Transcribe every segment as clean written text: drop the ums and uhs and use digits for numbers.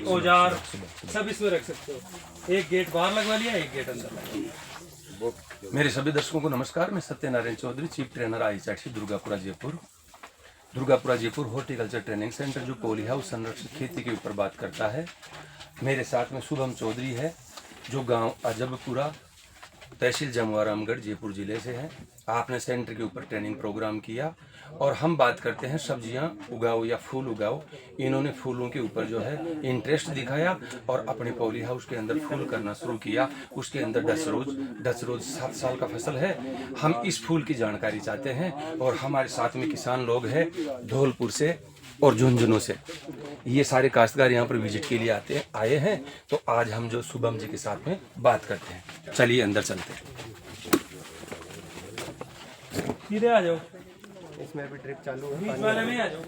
औजार सब इसमें रख सकते हो। एक गेट बाहर लगवा लिया, एक गेट अंदर लगा लिया। मेरे सभी दर्शकों को नमस्कार। मैं Satyanarayan Chaudhary, chief trainer IHRC Durgapura Jaipur. Durgapura Jaipur horticulture training centre जो पॉली हाउस संरक्षित खेती के ऊपर बात करता है। मेरे साथ में शुभम चौधरी है जो गांव अजबपुरा, तहसील जमुआरामगढ़, जयपुर जिले से है। आपने सेंटर के ऊपर ट्रेनिंग प्रोग्राम किया और हम बात करते हैं सब्जियां उगाओ या फूल उगाओ। इन्होंने फूलों के ऊपर जो है इंटरेस्ट दिखाया और अपने पॉली हाउस के अंदर फूल करना शुरू किया। उसके अंदर डच रोज 7 साल का फसल है। हम इस फूल की जानकारी चाहते हैं और हमारे साथ में किसान लोग हैं धौलपुर से और झुंझुनू से। ये सारे काश्तकार यहाँ पर विजिट के लिए आए हैं। तो आज हम जो शुभम जी के साथ में बात करते हैं, चलिए अंदर चलते हैं। सीधे आ जाओ, इसमें अभी ड्रिप चालू है। बीच वाले में आ जाओ।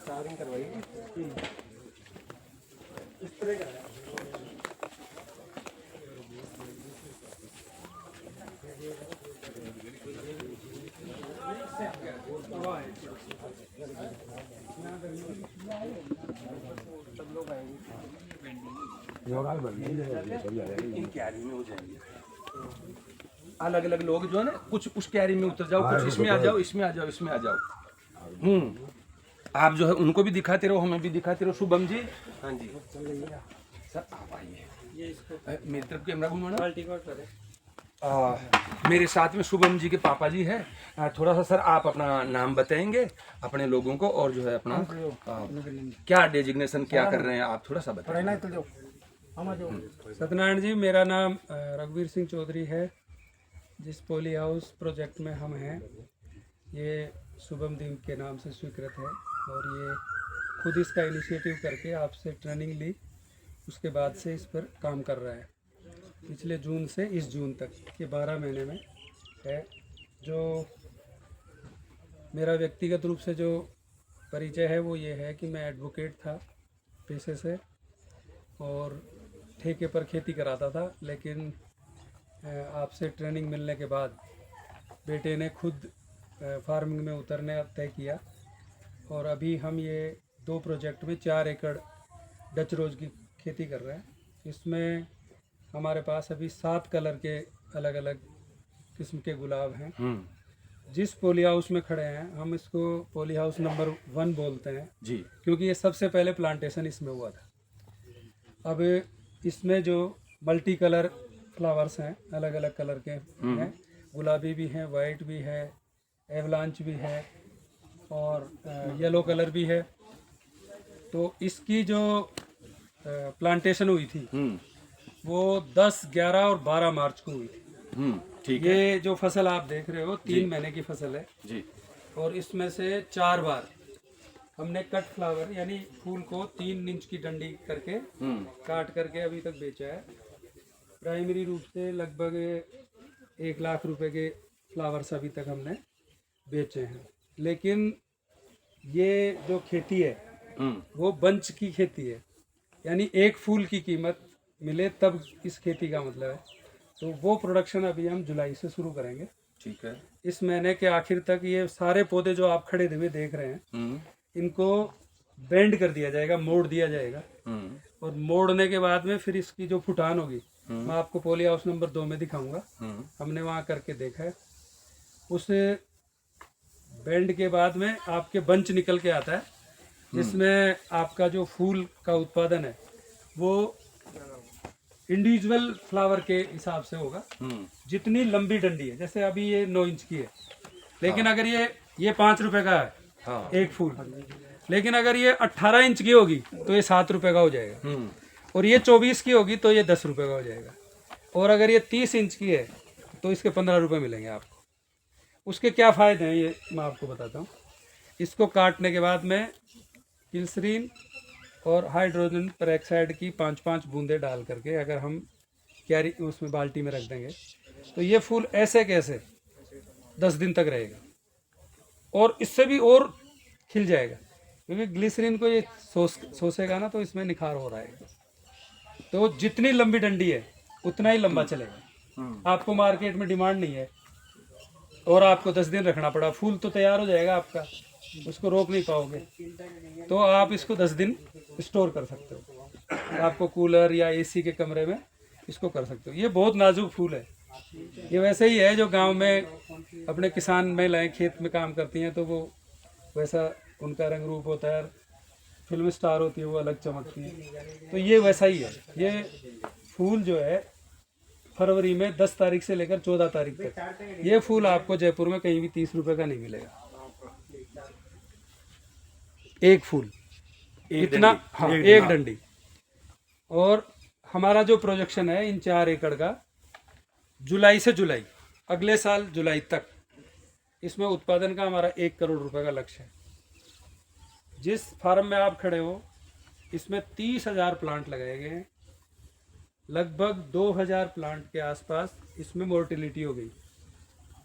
चार्जिंग करवाइए इस तरह का इन क्यारी में हो जाएंगे अलग अलग लोग जो है ना, कुछ उस क्यारी में उतर जाओ, कुछ इसमें आ जाओ, इसमें आ जाओ, इसमें आ जाओ। आप जो है उनको भी दिखाते रहो, हमें भी दिखाते रहो। शुभम जी, हाँ जी सर, आप आइए मेरी तरफ कैमरा घुमाना। मेरे साथ में शुभम जी के पापा जी हैं। थोड़ा सा सर आप अपना नाम बताएंगे अपने लोगों को और जो है अपना क्या डेजिग्नेशन क्या कर रहे हैं आप, थोड़ा सा बताएं। सत्यनारायण जी, मेरा नाम रघुवीर सिंह चौधरी है। जिस पॉली हाउस प्रोजेक्ट में हम हैं ये शुभम दीम के नाम से स्वीकृत है और ये खुद इसका इनिशिएटिव करके आपसे ट्रेनिंग ली, उसके बाद से इस पर काम कर रहा है। पिछले जून से इस जून तक के 12 महीने में है। जो मेरा व्यक्तिगत रूप से जो परिचय है वो ये है कि मैं एडवोकेट था पेशे से और ठेके पर खेती कराता था, लेकिन आपसे ट्रेनिंग मिलने के बाद बेटे ने खुद फार्मिंग में उतरने तय किया और अभी हम ये 2 प्रोजेक्ट में 4 एकड़ डच रोज की खेती कर रहे हैं। इसमें हमारे पास अभी 7 कलर के अलग अलग किस्म के गुलाब हैं। जिस पॉली हाउस में खड़े हैं हम इसको पॉली हाउस नंबर 1 बोलते हैं जी, क्योंकि ये सबसे पहले प्लांटेशन इसमें हुआ था। अब इसमें जो मल्टी कलर फ्लावर्स हैं, अलग अलग कलर के हैं, गुलाबी भी हैं, वाइट भी है, एवलांच भी है और येलो कलर भी है। तो इसकी जो प्लांटेशन हुई थी वो 10, 11 और 12 मार्च को हुई थी। ठीक है। ये जो फसल आप देख रहे हो 3 महीने की फसल है जी, और इसमें से 4 बार हमने कट फ्लावर यानी फूल को 3 इंच की डंडी करके काट करके अभी तक बेचा है। प्राइमरी रूप से लगभग 1 लाख रुपए के फ्लावर्स अभी तक हमने बेचे हैं। लेकिन ये जो खेती है वो बंच की खेती है, यानी एक फूल की कीमत मिले तब इस खेती का मतलब है। तो वो प्रोडक्शन अभी हम जुलाई से शुरू करेंगे। ठीक है। इस महीने के आखिर तक ये सारे पौधे जो आप खड़े हुए देख रहे हैं इनको बेंड कर दिया जाएगा, मोड़ दिया जाएगा और मोड़ने के बाद में फिर इसकी जो फुटान होगी मैं आपको पॉली हाउस नंबर 2 में दिखाऊंगा। हमने वहाँ करके देखा है। उस बेंड के बाद में आपके बंच निकल के आता है, जिसमें आपका जो फूल का उत्पादन है वो इंडिविजुअल फ्लावर के हिसाब से होगा। जितनी लंबी डंडी है, जैसे अभी ये 9 इंच की है, लेकिन अगर ये 5 रुपए का है एक फूल, लेकिन अगर ये 18 इंच की होगी तो ये 7 रुपए का हो जाएगा और ये 24 की होगी तो ये 10 रुपए का हो जाएगा और अगर ये 30 इंच की है तो इसके 15 रुपए मिलेंगे आपको। उसके क्या फ़ायदे हैं ये मैं आपको बताता हूँ। इसको काटने के बाद में ग्लिसरीन और हाइड्रोजन पेरोक्साइड की 5-5 बूंदे डाल करके अगर हम कैरी उसमें बाल्टी में रख देंगे तो ये फूल ऐसे कैसे 10 दिन तक रहेगा और इससे भी और खिल जाएगा, क्योंकि ग्लिसरीन को ये सोसेगा ना तो इसमें निखार हो रहा है। तो जितनी लंबी डंडी है उतना ही लंबा चलेगा। आपको मार्केट में डिमांड नहीं है और आपको 10 दिन रखना पड़ा, फूल तो तैयार हो जाएगा आपका, उसको रोक नहीं पाओगे, तो आप इसको 10 दिन स्टोर कर सकते हो। आपको कूलर या एसी के कमरे में इसको कर सकते हो। ये बहुत नाजुक फूल है। ये वैसे ही है जो गांव में अपने किसान महिलाएं खेत में काम करती हैं, तो वो वैसा उनका रंग रूप होता है, फिल्म स्टार होती है वो अलग चमकती है, तो ये वैसा ही है। ये फूल जो है फरवरी में 10 तारीख से लेकर 14 तारीख तक, ये फूल आपको जयपुर में कहीं भी 30 रुपए का नहीं मिलेगा। एक फूल इतना, हाँ एक डंडी। और हमारा जो प्रोजेक्शन है इन 4 एकड़ का, जुलाई से जुलाई, अगले साल जुलाई तक, इसमें उत्पादन का हमारा 1 करोड़ रुपए का लक्ष्य है। जिस फार्म में आप खड़े हो इसमें 30,000 प्लांट लगाए गए हैं, लगभग 2,000 प्लांट के आसपास इसमें मोर्टिलिटी हो गई,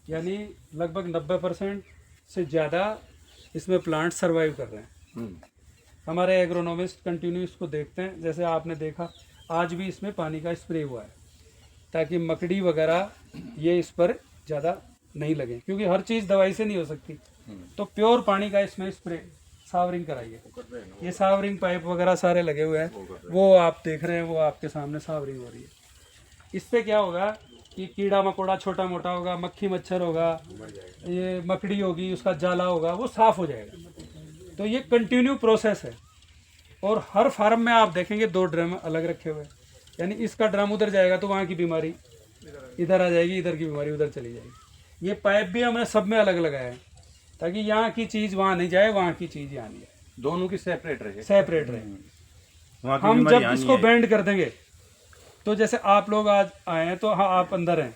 यानी लगभग 90% से ज़्यादा इसमें प्लांट सरवाइव कर रहे हैं। हमारे एग्रोनॉमिस्ट कंटिन्यू इसको देखते हैं। जैसे आपने देखा आज भी इसमें पानी का स्प्रे हुआ है, ताकि मकड़ी वगैरह ये इस पर ज़्यादा नहीं लगे, क्योंकि हर चीज़ दवाई से नहीं हो सकती। तो प्योर पानी का इसमें स्प्रे, सावरिंग कराइए। ये सावरिंग पाइप वगैरह सारे लगे हुए हैं, वो आप देख रहे हैं, वो आपके सामने सावरिंग हो रही है। इससे क्या होगा कि कीड़ा मकोड़ा छोटा मोटा होगा, मक्खी मच्छर होगा, ये मकड़ी होगी, उसका जाला होगा, वो साफ़ हो जाएगा। तो ये कंटिन्यू प्रोसेस है। और हर फार्म में आप देखेंगे 2 ड्रम अलग रखे हुए हैं, यानी इसका ड्रम उधर जाएगा तो वहाँ की बीमारी इधर आ जाएगी, इधर की बीमारी उधर चली जाएगी। ये पाइप भी हमने सब में अलग लगाया है, ताकि यहाँ की चीज़ वहाँ नहीं जाए, वहाँ की चीज़ यहाँ नहीं जाए, दोनों की सेपरेट रहे, सेपरेट रहे। हम जब इसको बेंड कर देंगे, तो जैसे आप लोग आज आए हैं तो हाँ आप अंदर हैं,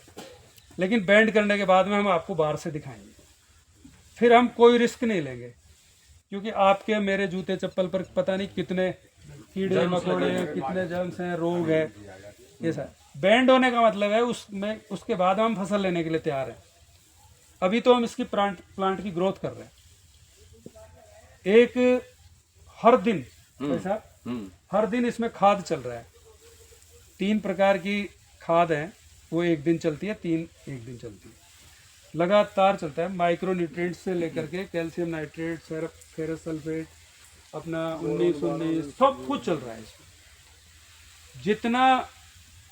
लेकिन बेंड करने के बाद में हम आपको बाहर से दिखाएंगे। फिर हम कोई रिस्क नहीं लेंगे, क्योंकि आपके मेरे जूते चप्पल पर पता नहीं कितने कीड़े मकोड़े हैं, कितने जर्म्स हैं, रोग है। ये सब बैंड होने का मतलब है उसमें, उसके बाद हम फसल लेने के लिए तैयार हैं। अभी तो हम इसकी प्लांट की ग्रोथ कर रहे हैं। एक हर दिन ऐसा हर दिन इसमें खाद चल रहा है। 3 प्रकार की खाद है, वो एक दिन चलती है, 3 एक दिन चलती है, लगातार चलता है। माइक्रो न्यूट्रिएंट्स से लेकर के कैल्शियम नाइट्रेट, फेरस सल्फेट, अपना 19 सब कुछ चल रहा है इसमें। जितना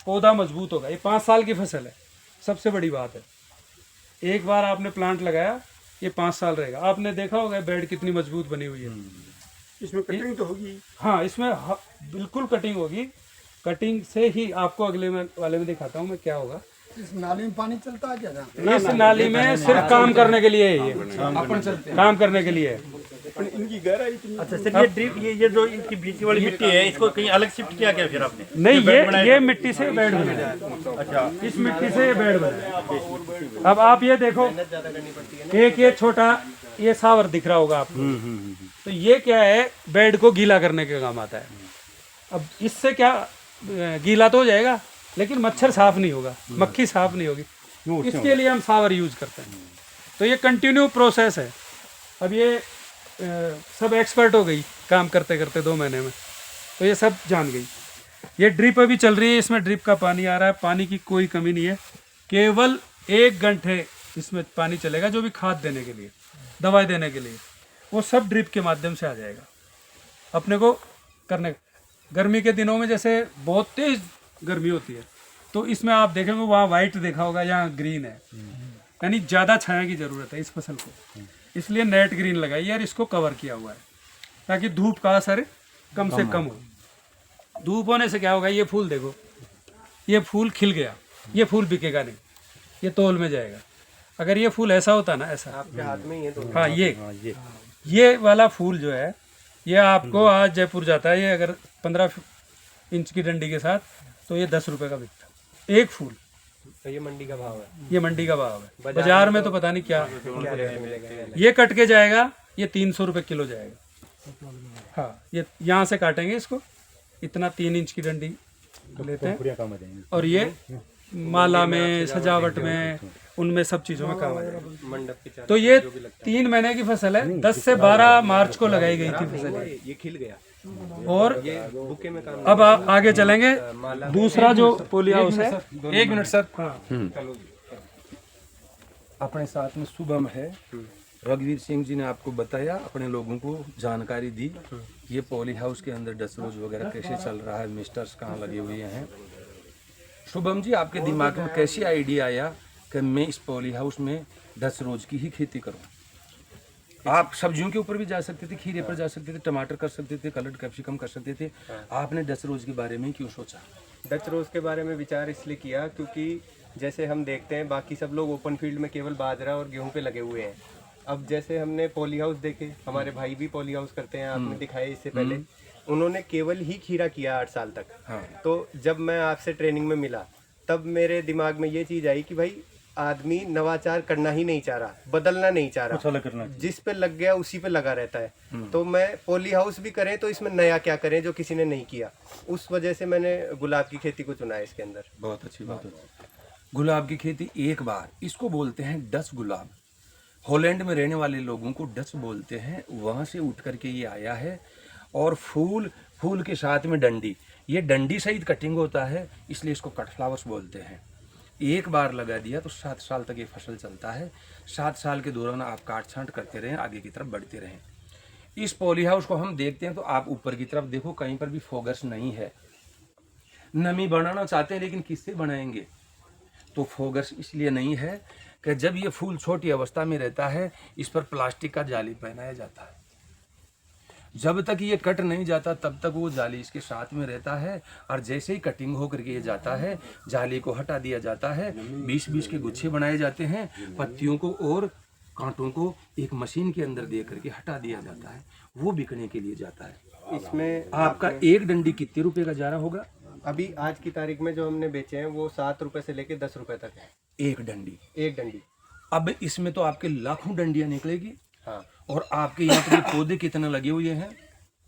पौधा मजबूत होगा, ये 5 साल की फसल है, सबसे बड़ी बात है। एक बार आपने प्लांट लगाया, ये 5 साल रहेगा। आपने देखा होगा बेड कितनी मजबूत बनी हुई है। इसमें कटिंग तो होगी। हाँ, इसमें बिल्कुल कटिंग होगी। कटिंग से ही आपको अगले वाले में दिखाता हूँ मैं क्या होगा। इस नाली में पानी चलता है क्या? इस नाली में सिर्फ काम करने के लिए है, ये काम करने के लिए है। इनकी गहराई कितनी? अच्छा सर, ये ड्रिप, ये जो इनकी बीच वाली मिट्टी है, इसको कहीं अलग शिफ्ट किया क्या फिर आपने? नहीं, ये मिट्टी से बेड बना है। अच्छा, इस मिट्टी से ये बेड बना है। अब आप ये देखो, एक ये छोटा ये सावर दिख रहा होगा आपको, तो ये क्या है, बेड को गीला करने के काम आता है। अब इससे क्या, गीला तो हो जाएगा लेकिन मच्छर साफ नहीं होगा, मक्खी साफ नहीं होगी, इसके लिए हम सावर यूज करते हैं। तो ये कंटिन्यू प्रोसेस है। अब ये सब एक्सपर्ट हो गई काम करते करते 2 महीने में, तो ये सब जान गई। ये ड्रिप अभी चल रही है, इसमें ड्रिप का पानी आ रहा है, पानी की कोई कमी नहीं है। केवल 1 घंटे इसमें पानी चलेगा, जो भी खाद देने के लिए, दवाई देने के लिए, वो सब ड्रिप के माध्यम से आ जाएगा। अपने को करने, गर्मी के दिनों में जैसे बहुत तेज गर्मी होती है, तो इसमें आप देखेंगे वहाँ वाइट देखा होगा, यहाँ ग्रीन है, यानी ज़्यादा छाया की ज़रूरत है इस फसल को, इसलिए नेट ग्रीन लगाई है और इसको कवर किया हुआ है, ताकि धूप का असर कम से कम हो। धूप होने से क्या होगा, ये फूल देखो, ये फूल खिल गया, ये फूल बिकेगा नहीं, ये तौल में जाएगा। अगर ये फूल ऐसा होता ना, ऐसा आपके हाथ में ही है तो। हाँ, ये वाला फूल जो है, ये आपको आज जयपुर जाता है, ये अगर 15 इंच की डंडी के साथ, तो ये 10 रुपए का बिकता है एक फूल। तो ये मंडी का भाव है? ये मंडी का भाव है, बाजार में तो पता नहीं क्या मिलेगा। ये कट के जाएगा, ये 300 रुपये किलो जाएगा। हाँ, ये यहाँ से काटेंगे इसको, इतना 3 इंच की डंडी लेते हैं, और ये माला में, सजावट में, उनमें सब चीज़ों में काम आ जाएगा। मंडप के तो ये 3 महीने की फसल है, 10 से 12 मार्च को लगाई गई थी फसल। ये खिल गया और बुके में काम। अब आगे चलेंगे, दूसरा जो पोली हाउस है। 1 मिनट सर। अपने साथ में शुभम है। रघुवीर सिंह जी ने आपको बताया, अपने लोगों को जानकारी दी, ये पॉली हाउस के अंदर डच रोज वगैरह कैसे चल रहा है, मिस्टर्स कहाँ लगे हुए हैं। शुभम जी, आपके दिमाग में कैसी आइडिया आया कि मैं इस पॉली हाउस में डच रोज की ही खेती करूं? आप सब्जियों के ऊपर भी जा सकते थे, खीरे पर जा सकते थे, टमाटर कर सकते थे, कलर्ड कैप्सिकम कर सकते थे, आपने डच रोज के बारे में क्यों सोचा? डच रोज के बारे में विचार इसलिए किया क्योंकि जैसे हम देखते हैं बाकी सब लोग ओपन फील्ड में केवल बाजरा और गेहूं पे लगे हुए हैं। अब जैसे हमने पॉली हाउस देखे, हमारे भाई भी पॉली हाउस करते हैं, आपने दिखाया इससे पहले, उन्होंने केवल ही खीरा किया 8 साल तक। हाँ। तो जब मैं आपसे ट्रेनिंग में मिला तब मेरे दिमाग में ये चीज आई कि भाई आदमी नवाचार करना ही नहीं चाह रहा, बदलना नहीं चाह रहा, करना जिस पे लग गया उसी पे लगा रहता है। तो मैं पॉली हाउस भी करें तो इसमें नया क्या करें जो किसी ने नहीं किया, उस वजह से मैंने गुलाब की खेती को चुना है इसके अंदर। बहुत अच्छी बात है। गुलाब की खेती एक बार, इसको बोलते हैं डच गुलाब। हॉलैंड में रहने वाले लोगों को डच बोलते हैं, वहाँ से उठ करके ये आया है। और फूल के साथ में डंडी, ये डंडी सहित कटिंग होता है, इसलिए इसको कट फ्लावर्स बोलते हैं। एक बार लगा दिया तो 7 साल तक ये फसल चलता है। 7 साल के दौरान आप काट छांट करते रहें, आगे की तरफ बढ़ते रहें। इस पॉली हाउस को हम देखते हैं तो आप ऊपर की तरफ देखो, कहीं पर भी फोगस नहीं है। नमी बनाना चाहते हैं लेकिन किससे बनाएंगे? तो फोगस इसलिए नहीं है कि जब ये फूल छोटी अवस्था में रहता है, इस पर प्लास्टिक का जाली पहनाया जाता है। जब तक ये कट नहीं जाता तब तक वो जाली इसके साथ में रहता है, और जैसे ही कटिंग होकर के ये जाता है, जाली को हटा दिया जाता है। 20-20 के गुच्छे बनाए जाते हैं, पत्तियों को और कांटों को एक मशीन के अंदर दे करके हटा दिया जाता है, वो बिकने के लिए जाता है। इसमें आपका एक डंडी कितने रुपए का जा रहा होगा? अभी आज की तारीख में जो हमने बेचे हैं वो 7 रुपए से लेके 10 रुपए तक है एक डंडी। एक डंडी। अब इसमें तो आपके लाखों डंडियां निकलेगी। हाँ। और आपके यहाँ पर पौधे कितने लगे हुए हैं?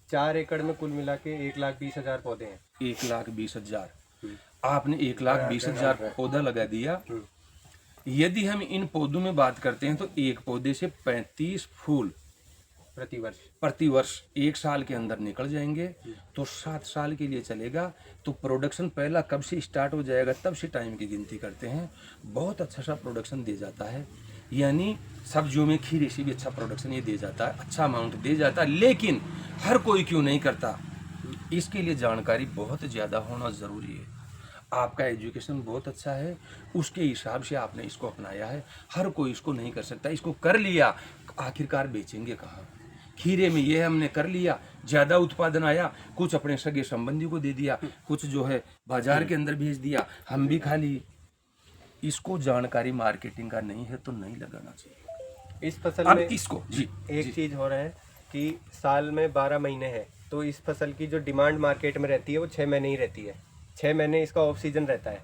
4 एकड़ में कुल मिला के 1,20,000 पौधे हैं। 1,20,000। आपने 1,20,000 पौधा लगा दिया। यदि हम इन पौधों में बात करते हैं तो एक पौधे से 35 फूल प्रति वर्ष 1 साल के अंदर निकल जाएंगे, तो 7 साल के लिए चलेगा। तो प्रोडक्शन पहला कब से स्टार्ट हो जाएगा, तब से टाइम की गिनती करते हैं। बहुत अच्छा सा प्रोडक्शन दे जाता है, यानी सब्जियों में खीरे से भी अच्छा प्रोडक्शन ये दे जाता है, अच्छा अमाउंट दे जाता है। लेकिन हर कोई क्यों नहीं करता? इसके लिए जानकारी बहुत ज़्यादा होना ज़रूरी है। आपका एजुकेशन बहुत अच्छा है, उसके हिसाब से आपने इसको अपनाया है। हर कोई इसको नहीं कर सकता। इसको कर लिया, आखिरकार बेचेंगे कहाँ? खीरे में ये हमने कर लिया, ज़्यादा उत्पादन आया, कुछ अपने सगे संबंधी को दे दिया, कुछ जो है बाजार के अंदर भेज दिया, हम भी खा लिए। इसको जानकारी मार्केटिंग का नहीं है तो नहीं लगाना चाहिए। इस फसल अब में इसको जी एक चीज हो रहा है कि साल में 12 महीने हैं, तो इस फसल की जो डिमांड मार्केट में रहती है वो 6 महीने ही रहती है। 6 महीने इसका ऑफ सीजन रहता है।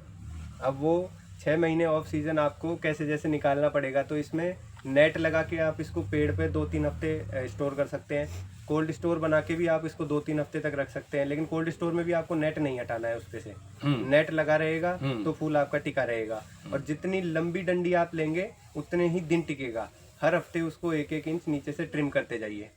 अब वो 6 महीने ऑफ सीजन आपको कैसे जैसे निकालना पड़ेगा। तो इसमें नेट लगा के आप इसको पेड़ पे 2-3 हफ्ते स्टोर कर सकते हैं। कोल्ड स्टोर बना के भी आप इसको 2-3 हफ्ते तक रख सकते हैं, लेकिन कोल्ड स्टोर में भी आपको नेट नहीं हटाना है उस पे से। नेट लगा रहेगा तो फूल आपका टिका रहेगा, और जितनी लंबी डंडी आप लेंगे उतने ही दिन टिकेगा। हर हफ्ते उसको 1-1 इंच नीचे से ट्रिम करते जाइए,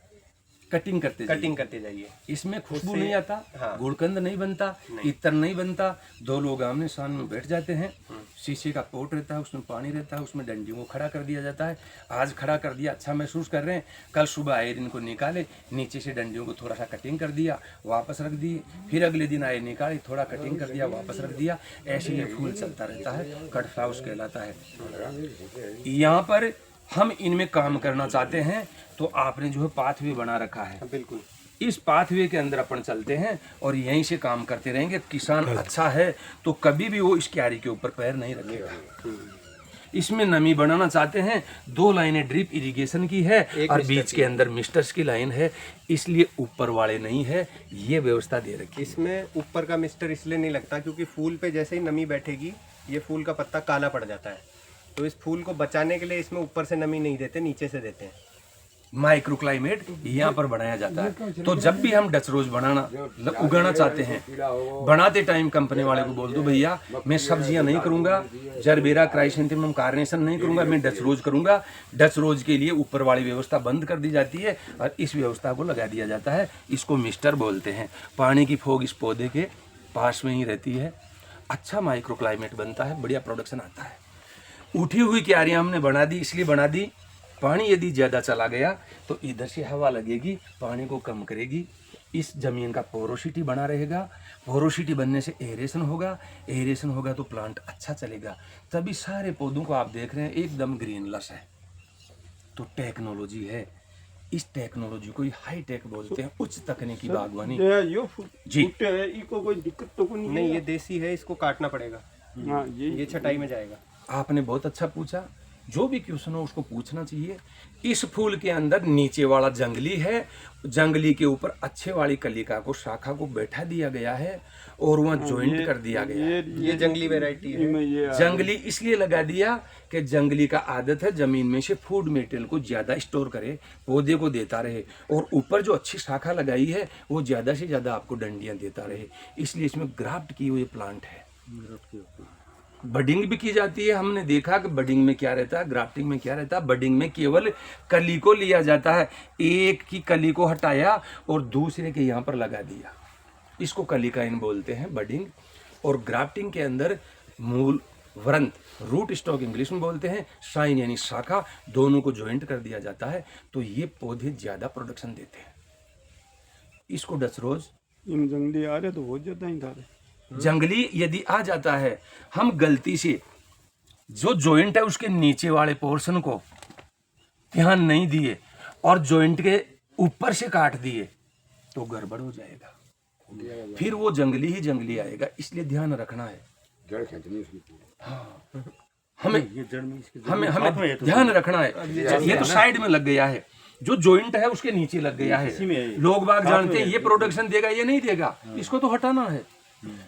कटिंग करते जाइए। इसमें खुशबू उससे- नहीं आता, हाँ। गुड़कंद नहीं बनता, इत्र नहीं बनता। 2 लोग आमने सामने में बैठ जाते हैं, शीशे का पोट रहता है, उसमें पानी रहता है, उसमें डंडियों को खड़ा कर दिया जाता है। आज खड़ा कर दिया, अच्छा महसूस कर रहे हैं, कल सुबह आए दिन को निकाले, नीचे से डंडियों को थोड़ा सा कटिंग कर दिया, वापस रख दिए, फिर अगले दिन आए निकाले, थोड़ा कटिंग कर दिया, वापस रख दिया। ऐसे ये फूल चलता रहता है, कट फ्लावर्स कहलाता है। यहाँ पर हम इनमें काम करना चाहते हैं तो आपने जो है पाथवे बना रखा है, बिल्कुल इस पाथवे के अंदर अपन चलते हैं और यहीं से काम करते रहेंगे। किसान अच्छा है तो कभी भी वो इस क्यारी के ऊपर पैर नहीं रखेगा। इसमें नमी बनाना चाहते हैं, 2 लाइनें ड्रिप इरिगेशन की है और बीच के अंदर मिस्टर्स की लाइन है, इसलिए ऊपर वाले नहीं है, ये व्यवस्था दे रखी। इसमें ऊपर का मिस्टर इसलिए नहीं लगता क्योंकि फूल पे जैसे ही नमी बैठेगी ये फूल का पत्ता काला पड़ जाता है। तो इस फूल को बचाने के लिए इसमें ऊपर से नमी नहीं देते, नीचे से देते हैं। माइक्रो क्लाइमेट यहाँ पर बनाया जाता है। तो जब भी हम डच रोज उगाना चाहते हैं, बनाते टाइम कंपनी वाले को बोल दो, भैया मैं सब्जियां नहीं करूंगा, जरबेरा क्राइसेंथेमम कार्नेशन नहीं करूंगा, मैं डच रोज करूंगा। डच रोज के लिए ऊपर वाली व्यवस्था बंद कर दी जाती है और इस व्यवस्था को लगा दिया जाता है। इसको मिस्टर बोलते हैं। पानी की फोग इस पौधे के पास में ही रहती है, अच्छा माइक्रो क्लाइमेट बनता है, बढ़िया प्रोडक्शन आता है। उठी हुई क्यारियां हमने बना दी, इसलिए बना दी पानी यदि ज़्यादा चला गया तो इधर से हवा लगेगी, पानी को कम करेगी, इस जमीन का पोरोसिटी बना रहेगा, पोरोसिटी बनने से एरेशन होगा, एरेशन होगा तो प्लांट अच्छा चलेगा। तभी सारे पौधों को आप देख रहे हैं एकदम ग्रीन लस है। तो टेक्नोलॉजी है, इस टेक्नोलॉजी को हाई टेक बोलते हैं, उच्च तकनीकी बागवानी। यो जी। बूटे है, इको कोई दिक्कत तो कोई नहीं नहीं, है? ये देसी है, इसको काटना पड़ेगा, हाँ ये छटाई में जाएगा। आपने बहुत अच्छा पूछा, जो भी क्वेश्चन हो उसको पूछना चाहिए। इस फूल के अंदर नीचे वाला जंगली है, जंगली के ऊपर अच्छे वाली कलिका को, शाखा को बैठा दिया गया है और वहाँ ज्वाइंट कर दिया गया है। ये जंगली वैरायटी है। इनमें ये जंगली इसलिए लगा दिया कि जंगली का आदत है जमीन में से फूड मटेरियल को ज्यादा स्टोर करे, पौधे को देता रहे, और ऊपर जो अच्छी शाखा लगाई है वो ज्यादा से ज्यादा आपको डंडियां देता रहे, इसलिए इसमें ग्राफ्ट की हुई प्लांट है। बडिंग भी की जाती है, हमने देखा कि बडिंग में क्या रहता है, ग्राफ्टिंग में क्या रहता है। बडिंग में केवल कली को लिया जाता है, एक की कली को हटाया और दूसरे के यहाँ पर लगा दिया, इसको कलिकाइन बोलते हैं, बडिंग। और ग्राफ्टिंग के अंदर मूल, वृंत, रूट स्टॉक इंग्लिश में बोलते हैं, शाइन यानी शाखा, दोनों को ज्वाइंट कर दिया जाता है, तो ये पौधे ज्यादा प्रोडक्शन देते हैं। इसको डच रोज, इन जंगली आ रहे तो बहुत ज्यादा ही था। जंगली यदि आ जाता है, हम गलती से जो जॉइंट है उसके नीचे वाले पोर्शन को ध्यान नहीं दिए और जॉइंट के ऊपर से काट दिए तो गड़बड़ हो जाएगा, फिर वो जंगली ही जंगली आएगा, इसलिए ध्यान रखना है। हाँ, हमें हमें हमें ध्यान रखना है। ये तो साइड में लग गया है, जो जॉइंट है उसके नीचे लग गया है। लोग बाग जानते हैं ये प्रोडक्शन देगा, ये नहीं देगा, इसको तो हटाना है।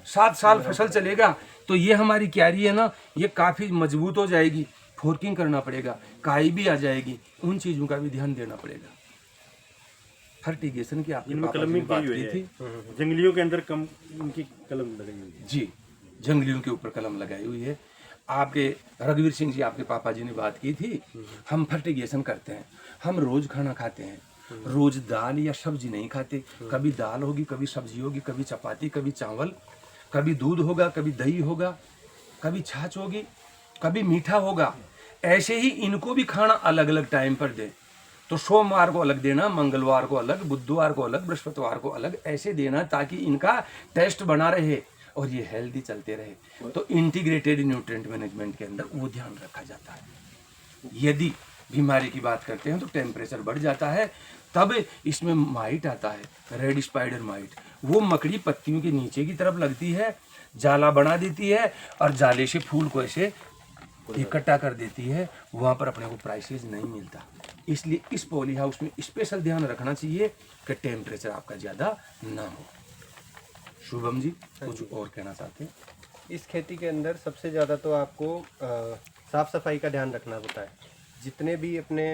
7 साल फसल चलेगा तो ये हमारी क्यारी है ना, ये काफी मजबूत हो जाएगी, फोर्किंग करना पड़ेगा, काई भी आ जाएगी, उन चीजों का भी ध्यान देना पड़ेगा। फर्टिगेशन की आपने कलम में बात की हुई की थी, जंगलियों के अंदर कम उनकी कलम लगाई हुई है। जी, जंगलियों के ऊपर कलम लगाई हुई है। आपके रघुवीर सिंह जी, आपके पापा जी ने बात की थी, हम फर्टिगेशन करते हैं, हम रोज खाना खाते हैं, रोज दाल या सब्जी नहीं खाते, कभी दाल होगी, कभी सब्जी होगी, कभी चपाती, कभी चावल, कभी दूध होगा, कभी दही होगा, कभी छाछ होगी, कभी मीठा होगा। ऐसे ही इनको भी खाना अलग अलग टाइम पर दे, तो सोमवार को अलग देना, मंगलवार को अलग, बुधवार को अलग, बृहस्पतिवार को अलग, ऐसे देना ताकि इनका टेस्ट बना रहे और ये हेल्दी चलते रहे। तो इंटीग्रेटेड न्यूट्रिएंट मैनेजमेंट के अंदर वो ध्यान रखा जाता है। यदि बीमारी की बात करते हैं तो टेम्परेचर बढ़ जाता है, तब इसमें माइट आता है, रेड स्पाइडर माइट, वो मकड़ी पत्तियों के नीचे की तरफ लगती है, जाला बना देती है और जाले से फूल को ऐसे इकट्ठा कर देती है, वहाँ पर अपने को प्राइसेस नहीं मिलता। इसलिए इस पॉली हाउस में स्पेशल ध्यान रखना चाहिए कि टेम्परेचर आपका ज़्यादा ना हो। शुभम जी कुछ और कहना चाहते हैं? इस खेती के अंदर सबसे ज़्यादा तो आपको साफ सफाई का ध्यान रखना होता है। जितने भी अपने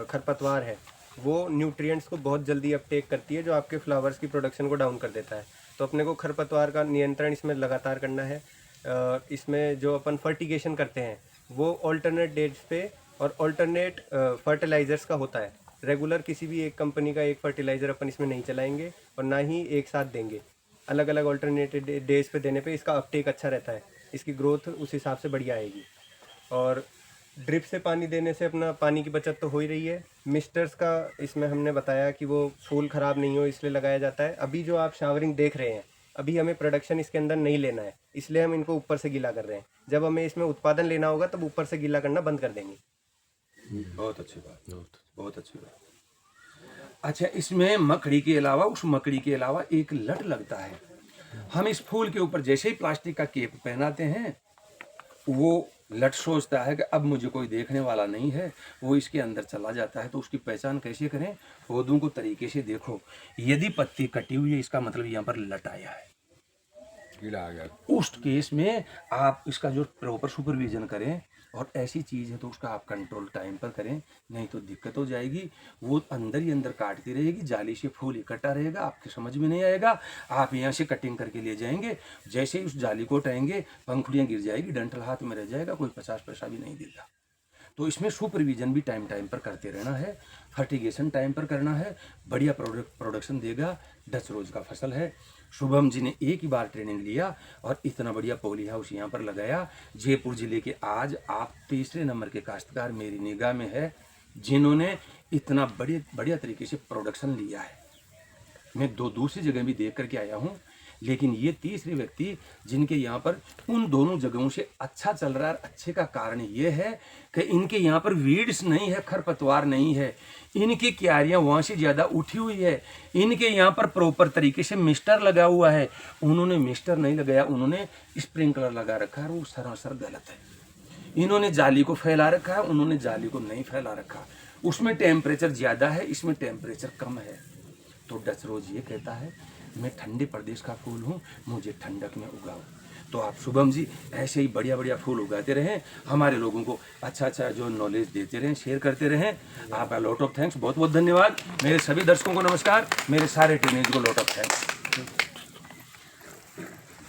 खरपतवार है वो न्यूट्रिएंट्स को बहुत जल्दी अपटेक करती है, जो आपके फ्लावर्स की प्रोडक्शन को डाउन कर देता है। तो अपने को खरपतवार का नियंत्रण इसमें लगातार करना है। इसमें जो अपन फर्टिगेशन करते हैं वो ऑल्टरनेट डेट्स पे और ऑल्टरनेट फर्टिलाइजर्स का होता है। रेगुलर किसी भी एक कंपनी का एक फर्टिलाइज़र अपन इसमें नहीं चलाएंगे और ना ही एक साथ देंगे। अलग अलग ऑल्टरनेटेड डेज पे देने पे इसका अपटेक अच्छा रहता है, इसकी ग्रोथ उस हिसाब से बढ़िया आएगी। और ड्रिप से पानी देने से अपना पानी की बचत तो हो ही रही है। मिस्टर्स का इसमें हमने बताया कि वो फूल ख़राब नहीं हो इसलिए लगाया जाता है। अभी जो आप शावरिंग देख रहे हैं, अभी हमें प्रोडक्शन इसके अंदर नहीं लेना है, इसलिए हम इनको ऊपर से गीला कर रहे हैं। जब हमें इसमें उत्पादन लेना होगा तब ऊपर से गीला करना बंद कर देंगे। बहुत अच्छी बात, बहुत अच्छी बात। अच्छा, इसमें मकड़ी के अलावा, उस मकड़ी के अलावा एक लट लगता है। हम इस फूल के ऊपर जैसे ही प्लास्टिक का केप पहनाते हैं, वो लट सोचता है कि अब मुझे कोई देखने वाला नहीं है, वो इसके अंदर चला जाता है। तो उसकी पहचान कैसे करें? पौधों को तरीके से देखो, यदि पत्ती कटी हुई है इसका मतलब यहाँ पर लट आया है, कीड़ा आ गया। उस केस में आप इसका जो प्रॉपर सुपरविजन करें, और ऐसी चीज़ है तो उसका आप कंट्रोल टाइम पर करें, नहीं तो दिक्कत हो जाएगी। वो अंदर ही अंदर काटती रहेगी, जाली से फूल इकट्ठा रहेगा, आपके समझ में नहीं आएगा। आप यहाँ से कटिंग करके ले जाएंगे, जैसे ही उस जाली को हटाएंगे पंखुड़ियाँ गिर जाएगी, डंठल हाथ में रह जाएगा, कोई 50 पैसा भी नहीं देगा। तो इसमें सुपरविजन भी टाइम टाइम पर करते रहना है, फर्टिगेशन टाइम पर करना है, बढ़िया प्रोडक्शन देगा। डच रोज का फसल है। शुभम जी ने एक ही बार ट्रेनिंग लिया और इतना बढ़िया पॉली हाउस यहाँ पर लगाया। जयपुर जिले के आज आप तीसरे नंबर के काश्तकार मेरी निगाह में है जिन्होंने इतना बढ़िया तरीके से प्रोडक्शन लिया है। मैं दूसरी जगह भी देख करके आया हूँ, लेकिन ये तीसरे व्यक्ति जिनके यहाँ पर उन दोनों जगहों से अच्छा चल रहा है। अच्छे का कारण ये है कि इनके यहाँ पर वीड्स नहीं है, खरपतवार नहीं है, इनकी क्यारियाँ वहाँ से ज़्यादा उठी हुई है। इनके यहाँ पर प्रॉपर तरीके से मिस्टर लगा हुआ है। उन्होंने मिस्टर नहीं लगाया, उन्होंने स्प्रिंकलर लगा रखा है, वो सरासर गलत है। इन्होंने जाली को फैला रखा है, उन्होंने जाली को नहीं फैला रखा। उसमें टेम्परेचर ज़्यादा है, इसमें टेम्परेचर कम है। तो डच रोज ये कहता है मैं ठंडे प्रदेश का फूल हूँ, मुझे ठंडक में उगाओ। तो आप शुभम जी ऐसे ही बढ़िया बढ़िया फूल उगाते रहें, हमारे लोगों को अच्छा जो नॉलेज देते रहें, शेयर करते रहें। आपका लॉट ऑफ थैंक्स, बहुत बहुत धन्यवाद। मेरे सभी दर्शकों को नमस्कार, मेरे सारे ट्रेनर्स को लॉट ऑफ थैंक्स।